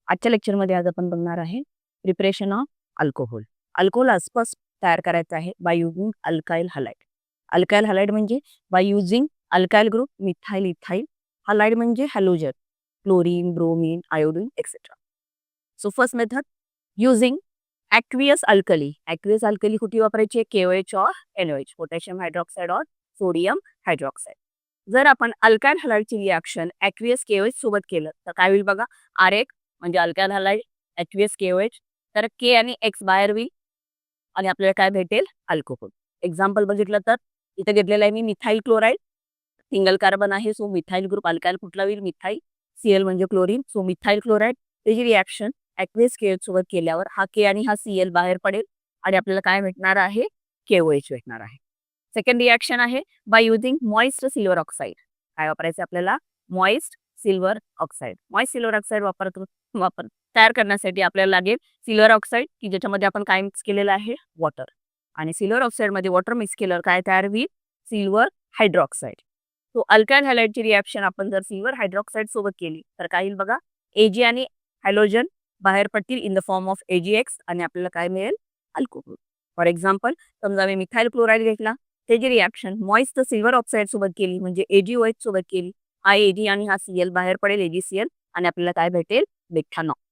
आजच्या लेक्चरमध्ये आज आपण बघणार आहे प्रिपरेशन ऑफ अल्कोहोल. अल्कोहोल आसपास तयार करायचं आहे by using alkyl halide. Alkyl halide म्हणजे by using alkyl group methyl ethyl. Halide म्हणजे halogen, chlorine, bromine, iodine etcetera. So first method using aqueous alkali. Aqueous alkali कुठे वापरायची? KOH और NOH, potassium hydroxide और सोडियम हायड्रॉक्साईड. जर आपण alkyl हलाइडची reaction aqueous KOH सोबत केलं तर काय होईल बघा. R1 म्हणजे अल्काइल हलाइड ॲक्वियस KOH, तर K आणि X बाहेर होईल आणि आपल्याला काय भेटेल? अल्कोहोल. एक्झाम्पल बघितलं तर इथे घेतलेलं आहे मी मिथाइल क्लोराईड, सिंगल कार्बन आहे, सो मिथाइल ग्रुप अल्काइल कुठला होईल? मिथाइल. Cl म्हणजे क्लोरीन, सो मिथाइल क्लोराईड. त्याची रिॲक्शन ॲक्वियस KOH सोबत केल्यावर हा K आणि हा Cl बाहेर पडेल आणि आपल्याला काय भेटणार आहे? KOH भेटणार आहे. सेकंड रिॲक्शन आहे by using moist silver oxide. काय वापरायचं आपल्याला? Moist silver oxide. Moist silver oxide तयार करण्यासाठी आपल्याला लागेल सिल्वर ऑक्साईड, की ज्याच्यामध्ये आपण काय मिक्स केलेलं आहे? वॉटर. आणि सिल्वर ऑक्साईडमध्ये वॉटर मिक्स केल्यावर काय तयार होईल? Silver hydroxide. तो अल्काइल हॅलाइडची रिॲक्शन आपण जर सिल्वर हायड्रॉक्साईड सोबत केली तर काय होईल बघा. Ag आणि हॅलोजन बाहेर पडतील in the form of AgX आणि आपल्याला काय मिळेल? अल्कोहोल. फॉर एक्झाम्पल समजा मी मिथाइल क्लोराईड घेतला, त्याची रिॲक्शन मॉइस्ट सिल्वर ऑक्साईड सोबत केली म्हणजे AgOH सोबत केली. हा Ag आणि हा Cl बाहेर पडेल AgCl आणि आपल्याला काय भेटेल? मेथॅनॉल.